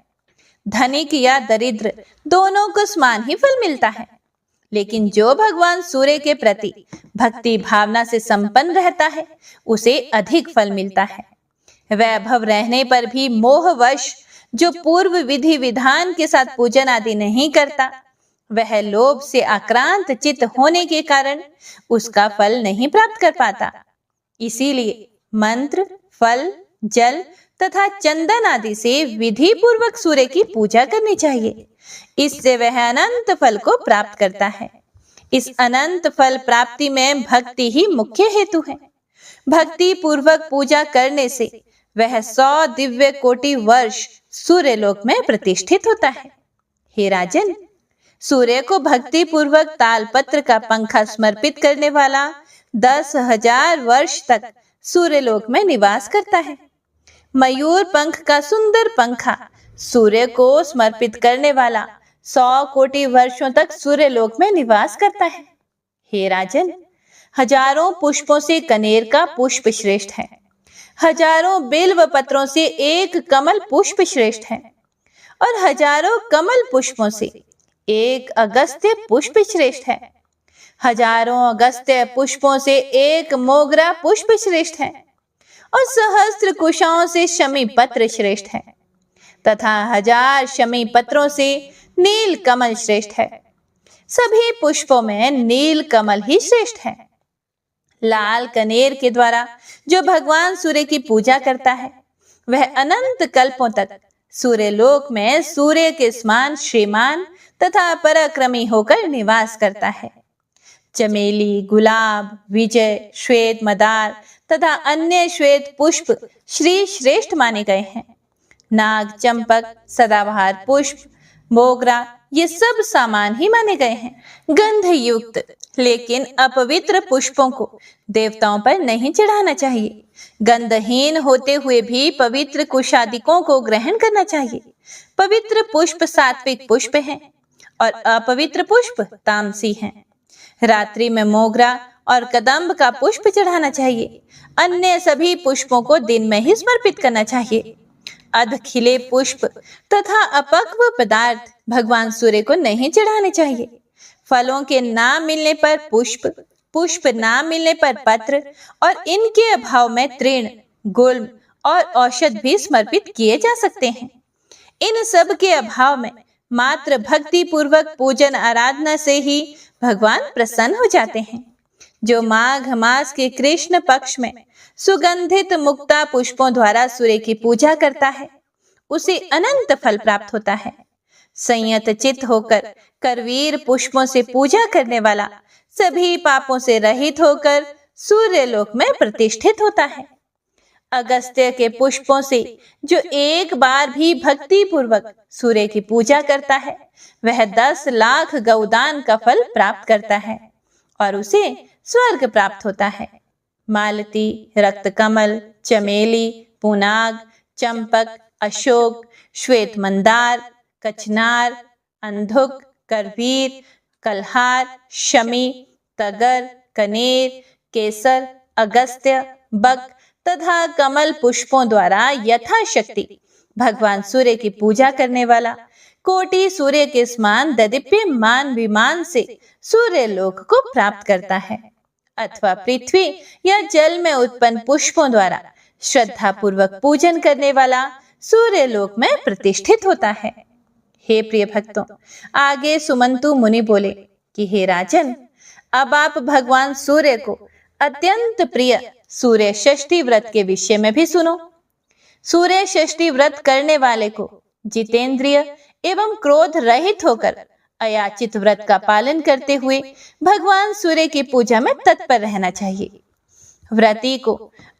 धनिक या दरिद्र दोनों को समान ही फल मिलता है, लेकिन जो भगवान सूर्य के प्रति भक्ति भावना से संपन्न रहता है, उसे अधिक फल मिलता है। वैभव रहने पर भी मोहवश जो पूर्व विधि विधान के साथ पूजन आदि नहीं करता, वह लोभ से आक्रांत चित्त होने के कारण उसका फल नहीं प्राप्त कर पाता। इसीलिए मंत्र, फल, जल तथा चंदन आदि से विधि पूर्वक सूर्य की पूजा करनी चाहिए। इससे वह अनंत फल को प्राप्त करता है। इस अनंत फल प्राप्ति में भक्ति ही मुख्य हेतु है। भक्ति पूर्वक पूजा करने से वह 100 दिव्य कोटि वर्ष सूर्य लोक में प्रतिष्ठित होता है। हे राजन, सूर्य को भक्ति पूर्वक तालपत्र का पंखा समर्पित करने वाला 10,000 वर्ष तक सूर्य लोक में निवास करता है। मयूर पंख का सुंदर पंखा सूर्य को समर्पित करने वाला 100 कोटि वर्षों तक सूर्य लोक में निवास करता है। हे राजन, हजारों पुष्पों से कनेर का पुष्प श्रेष्ठ है। हजारों बिल्व पत्रों से एक कमल पुष्प श्रेष्ठ है और हजारों कमल पुष्पों से एक अगस्त्य पुष्प श्रेष्ठ है। हजारों अगस्त्य पुष्पों से एक मोगरा पुष्प श्रेष्ठ है और सहस्त्र कुशाओं से शमी पत्र श्रेष्ठ है तथा हजार शमी पत्रों से नील कमल श्रेष्ठ है। सभी पुष्पों में नील कमल ही श्रेष्ठ है। लाल कनेर के द्वारा जो भगवान सूर्य की पूजा करता है वह अनंत कल्पों तक सूर्य लोक में सूर्य के समान श्रीमान तथा पराक्रमी होकर निवास करता है। चमेली, गुलाब, विजय, श्वेत मदार तथा अन्य श्वेत पुष्प श्री श्रेष्ठ माने गए हैं। नाग, चंपक, सदाबहार पुष्प, मोगरा ये सब सामान ही माने गए हैं। गंध युक्त लेकिन अपवित्र पुष्पों को देवताओं पर नहीं चढ़ाना चाहिए। गंधहीन होते हुए भी पवित्र कुशादिकों को ग्रहण करना चाहिए। पवित्र पुष्प सात्विक पुष्प हैं और अपवित्र पुष्प तामसी हैं। रात्रि में मोगरा और कदम्ब का पुष्प चढ़ाना चाहिए। अन्य सभी पुष्पों को दिन में ही समर्पित करना चाहिए। अध खिले पुष्प तथा अपक्व पदार्थ भगवान सूर्य को नहीं चढ़ाने चाहिए। फलों के ना मिलने पर पुष्प, पुष्प ना मिलने पर पत्र और इनके अभाव में तृण, गुल्म और औषध भी समर्पित किए जा सकते हैं। इन सब के अभाव में मात्र भक्ति पूर्वक पूजन आराधना से ही भगवान प्रसन्न हो जाते हैं। जो माघ मास के कृष्ण पक्ष में सुगंधित मुक्ता पुष्पों द्वारा सूर्य की पूजा करता है उसे अनंत फल प्राप्त होता है। संयत चित्त होकर करवीर पुष्पों से पूजा करने वाला सभी पापों से रहित होकर सूर्य लोक में प्रतिष्ठित होता है। अगस्त्य के पुष्पों से जो एक बार भी भक्ति पूर्वक सूर्य की पूजा करता है वह 10 लाख गौदान का फल प्राप्त करता है और उसे स्वर्ग प्राप्त होता है। मालती, रक्तकमल, चमेली, पुनाग, चंपक, अशोक, श्वेत मंदार, कचनार, अंधुक, करवीर, कलहार, शमी, तगर, कनेर, केसर, अगस्त्य, बक तथा कमल पुष्पों द्वारा यथाशक्ति भगवान सूर्य की पूजा करने वाला कोटि सूर्य के समान ददीप्यमान विमान से सूर्य लोक को प्राप्त करता है अथवा पृथ्वी या जल में उत्पन्न पुष्पों द्वारा श्रद्धा पूर्वक पूजन करने वाला सूर्य लोक में प्रतिष्ठित होता है। हे प्रिय भक्तों, आगे सुमंतु मुनि बोले कि हे राजन, अब आप भगवान सूर्य को अत्यंत प्रिय सूर्य षष्ठी व्रत के विषय में भी सुनो। सूर्य षष्ठी व्रत करने वाले को जितेंद्रिय एवं क्रोध रहित होकर अयाचित व्रत का पालन करते हुए भगवान सूर्य की पूजा में तत्पर रहना चाहिए। व्रती को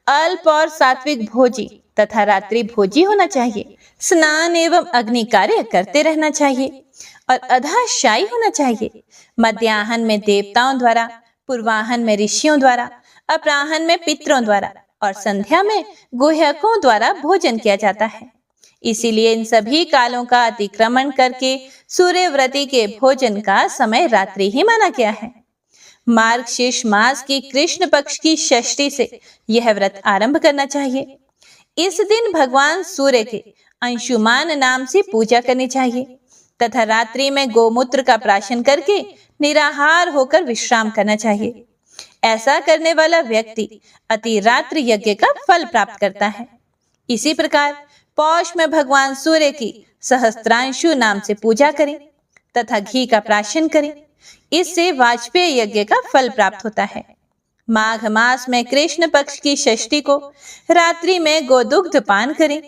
अल्प और सात्विक भोजी तथा रात्रि भोजी होना चाहिए। स्नान एवं अग्नि कार्य करते रहना चाहिए और अधाशायी होना चाहिए। मध्याह्न में देवताओं द्वारा, पूर्वाह्न में ऋषियों द्वारा, अपराह्न में पितरों द्वारा और संध्या में गुह्यकों द्वारा भोजन किया जाता है। इसीलिए इन सभी कालों का अतिक्रमण करके सूर्यव्रती के भोजन का समय रात्रि ही माना गया है। मार्गशीर्ष मास की कृष्ण पक्ष की षष्ठी से यह व्रत आरंभ करना चाहिए। इस दिन भगवान सूर्य के अंशुमान नाम से पूजा करनी चाहिए तथा रात्रि में गोमूत्र का प्राशन करके निराहार होकर विश्राम करना चाहिए। ऐसा करने वाला व्यक्ति अति रात्रि यज्ञ का फल प्राप्त करता है। इसी प्रकार पौष में भगवान सूर्य की सहस्त्रांशु नाम से पूजा करें तथा घी का प्राशन करें। इससे वाजपेय यज्ञ का फल प्राप्त होता है। माघ मास में कृष्ण पक्ष की षष्ठी को रात्रि में गोदुग्ध पान करें।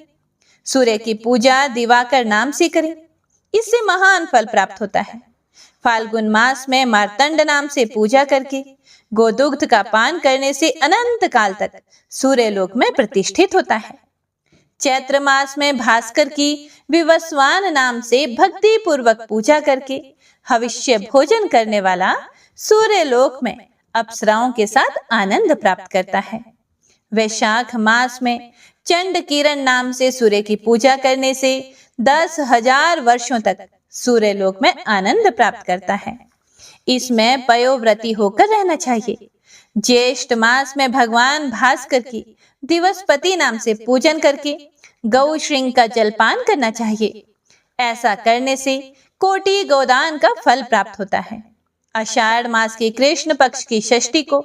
सूर्य की पूजा दिवाकर नाम से करें, इससे महान फल प्राप्त होता है। फाल्गुन मास में मार्तंड नाम से पूजा करके गोदुग्ध का पान करने से अनंत काल तक सूर्य लोक में प्रतिष्ठित होता है। चैत्र मास में भास्कर की विवस्वान नाम से भक्ति पूर्वक पूजा करके हविष्य भोजन करने वाला सूर्य लोक में अप्सराओं के साथ आनंद प्राप्त करता है। वैशाख मास में चंड किरण नाम से सूर्य की पूजा करने से 10,000 वर्षों तक सूर्य लोक में आनंद प्राप्त करता है। इसमें पयोव्रती होकर रहना चाहिए। ज्येष्ठ मास में भगवान भास्कर की दिवसपति नाम से पूजन करके गौ श्रृंग का जलपान करना चाहिए। ऐसा करने से कोटि गोदान का फल प्राप्त होता है। आषाढ़ मास के कृष्ण पक्ष की षष्ठी को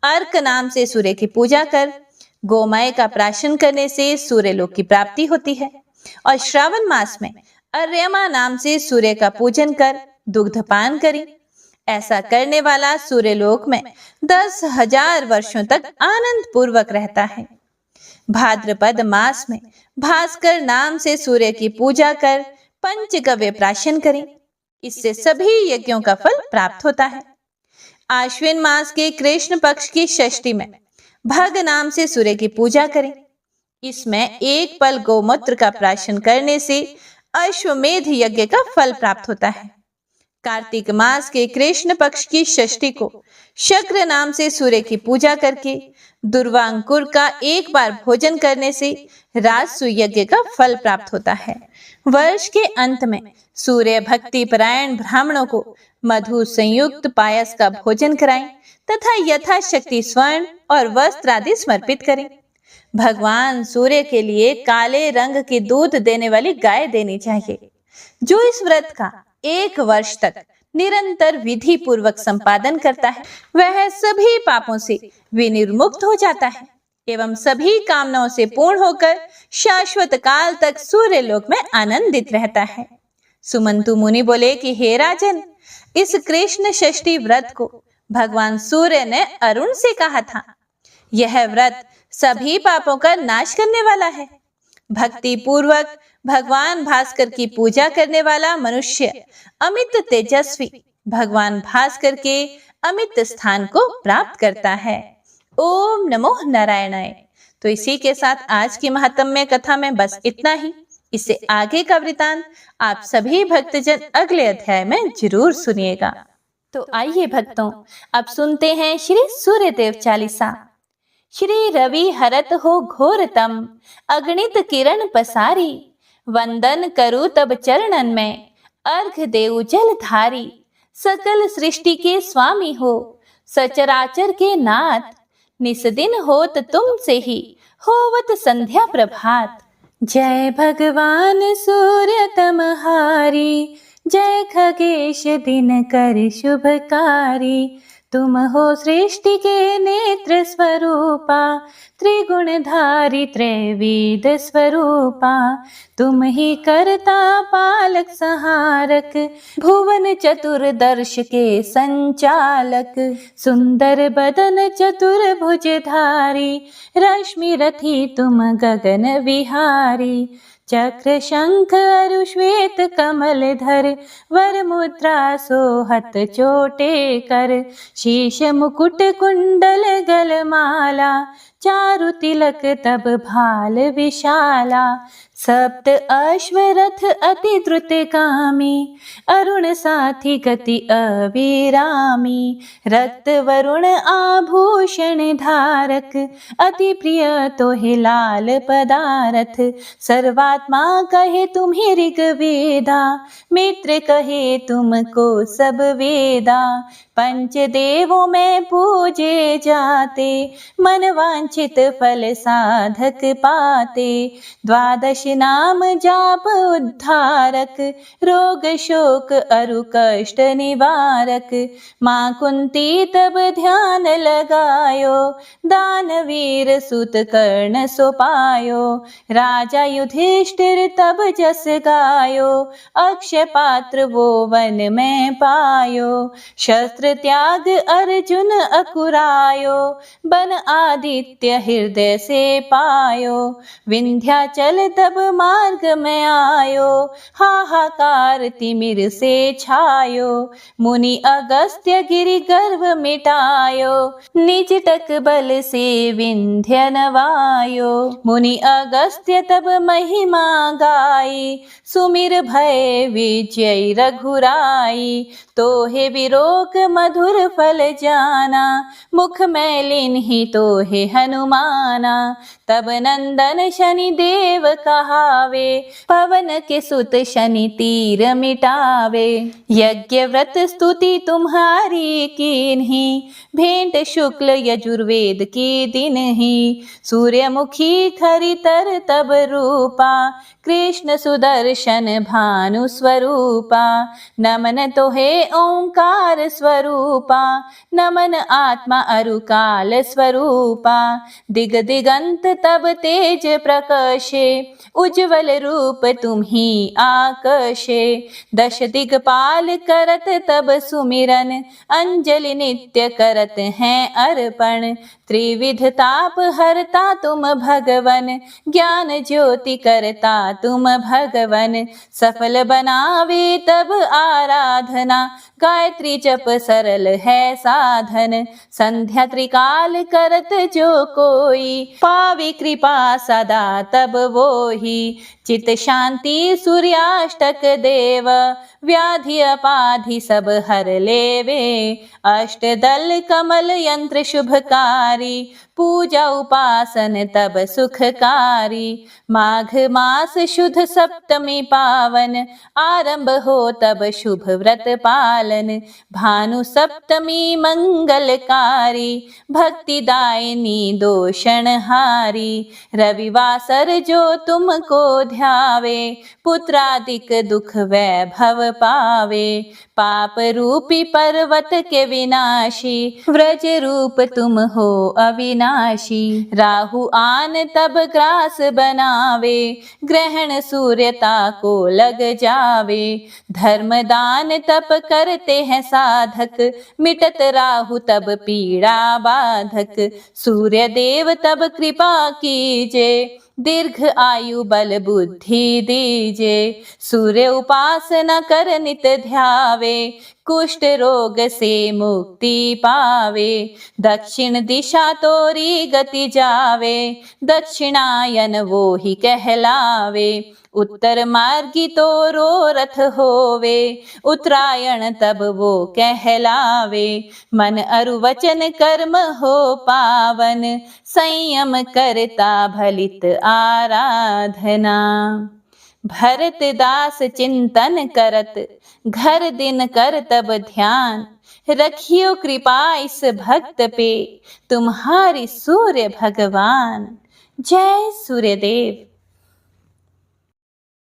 अर्क नाम से सूर्य की पूजा कर गोमय का प्राशन करने से सूर्यलोक की प्राप्ति होती है। और श्रावण मास में अर्यमा नाम से सूर्य का पूजन कर दुग्धपान करें। ऐसा करने वाला सूर्यलोक में 10,000 वर्षों तक आनंद पूर्वक रहता है। भाद्रपद मास में भास्कर नाम से सूर्य की पूजा कर पंचगव्य प्राशन करें। इससे सभी यज्ञों का फल प्राप्त होता है। आश्विन मास के कृष्ण पक्ष की षष्ठी में भग नाम से सूर्य की पूजा करें। इसमें एक पल गोमूत्र का प्राशन करने से अश्वमेध यज्ञ का फल प्राप्त होता है। कार्तिक मास के कृष्ण पक्ष की षष्ठी को शक्र नाम से सूर्य की पूजा करके दुर्वांकुर का एक बार भोजन करने से राजसु यज्ञ का फल प्राप्त होता है। वर्ष के अंत में सूर्य भक्ति परायण ब्राह्मणों को मधु संयुक्त पायस का भोजन कराएं तथा यथाशक्ति स्वर्ण और वस्त्र आदि समर्पित करें। भगवान सूर्य के लिए काले रंग की दूध देने वाली गाय देनी चाहिए। जो इस व्रत का 1 वर्ष तक निरंतर विधि पूर्वक संपादन करता है वह सभी पापों से विनिर्मुक्त हो जाता है एवं सभी कामनाओं से पूर्ण होकर शाश्वत काल तक सूर्य लोक में आनंदित रहता है। सुमंतु मुनि बोले कि हे राजन, इस कृष्ण षष्ठी व्रत को भगवान सूर्य ने अरुण से कहा था। यह व्रत सभी पापों का नाश करने वाला है। भक्ति पूर्वक भगवान भास्कर की पूजा करने वाला मनुष्य अमित तेजस्वी भगवान भास्कर के अमित स्थान को प्राप्त करता है। ओम नमो नारायणाय। तो इसी के साथ आज की महात्म्य कथा में बस इतना ही। इससे आगे का वृतांत आप सभी भक्तजन अगले अध्याय में जरूर सुनिएगा। तो आइए भक्तों, अब सुनते हैं श्री सूर्यदेव चालीसा। श्री रवि हरत हो घोरतम, अगणित किरण पसारी, वंदन करु तब चरणन में, अर्घ देउ जलधारी। सकल सृष्टि के स्वामी हो, सचराचर के नाथ, निस्दिन होत तुमसे ही, होवत संध्या प्रभात। जय भगवान सूर्य तमहारी, जय खगेश दिनकर शुभकारी। तुम हो सृष्टि के नेत्र स्वरूपा, त्रिगुणधारी त्रैवेद स्वरूपा। तुम ही करता पालक संहारक, भुवन चतुर्दर्श के संचालक। सुंदर बदन चतुर्भुजधारी, रश्मि रथी तुम गगन विहारी। चक्र शंख अरु श्वेत कमल धर, वर मुद्रा सोहत चोटे कर। शीश मुकुट कुंडल गलमाला, चारु तिलक तब भाल विशाला। सप्त अश्वरथ अति द्रुतगामी, अरुण साथी गति अविरामी। रक्त वरुण आभूषण धारक, अति प्रिय तोहे लाल पदारथ। सर्वात्मा कहे तुम्हें ऋग्वेदा, मित्र कहे तुमको सब वेदा। पंच देवों में पूजे जाते, मन वांछित फल साधक पाते। द्वादश नाम जाप उद्धारक, रोग शोक अरु कष्ट निवारक। माँ कुंती तब ध्यान लगायो, दानवीर सुत कर्ण सो पायो। राजा युधिष्ठिर तब जस गायो, अक्षय पात्र वो वन में पायो। शस्त्र त्याग अर्जुन अकुरायो, बन आदित्य हृदय से पायो। विंध्याचल तब मार्ग में आयो, हाहाकार तिमिर से छायो। मुनि अगस्त्य गिरि गर्व मिटायो, निज टक बल से विंध्य नवायो। मुनि अगस्त्य तब महिमा गाई, सुमिर भय विजय रघुराई। तोहे विरोक मधुर फल जाना, मुख मैलिन ही तोहे हनुमाना। तब नंदन शनि देव कहा, भावे, पवन के सुत शनि तीर मिटावे। यज्ञ व्रत स्तुति तुम्हारी कीन्ही, भेंट शुक्ल यजुर्वेद की दिन ही। सूर्यमुखी खरी तर तब रूपा, कृष्ण सुदर्शन भानु स्वरूपा। नमन तोहे ओंकार स्वरूपा, नमन आत्मा अरुकाल स्वरूपा। दिग दिगंत तब तेज प्रकाशे, उज्ज्वल रूप तुम्ही आकाशे। दश दिगपाल करत तब सुमिरन, अंजलि नित्य करत हैं अर्पण। त्रिविध ताप हरता तुम भगवन, ज्ञान ज्योति करता तुम भगवन। सफल बनावे तब आराधना, गायत्री जप सरल है साधन। संध्या त्रिकाल करत जो कोई, पावे कृपा सदा तब वोही। चित शांति सूर्याष्टक देव, व्याधि अपाधि सब हर लेवे। अष्टदल कमल यंत्र शुभकारी, पूजा उपासन तब सुखकारी। माघ मास शुद्ध सप्तमी पावन, आरंभ हो तब शुभ व्रत पालन। भानु सप्तमी मंगलकारी, भक्ति दायिनी दोषण हारी। रविवासर जो तुमको ध्यावे, पुत्रादिक दुख वैभव पावे। पाप रूपी पर्वत के विनाशी, व्रज रूप तुम हो अविनाशी। राहु आन तब ग्रास बनावे, ग्रहण सूर्यता को लग जावे। धर्म दान तप करते हैं साधक, मिटत राहु तब पीड़ा बाधक। सूर्य देव तब कृपा कीजे, दीर्घ आयु बल बुद्धि दीजे। सूर्य उपासना कर नित ध्यावे, कुष्ठ रोग से मुक्ति पावे। दक्षिण दिशा तोरी गति जावे, दक्षिणायन वो ही कहलावे। उत्तर मार्गी तोरो रथ होवे, उत्तरायण तब वो कहलावे। मन अरु वचन कर्म हो पावन, संयम करता भलित आराधना। भरत दास चिंतन करत, घर दिन कर तब ध्यान। रखियो कृपा इस भक्त पे, तुम्हारी सूर्य भगवान। जय सूर्यदेव।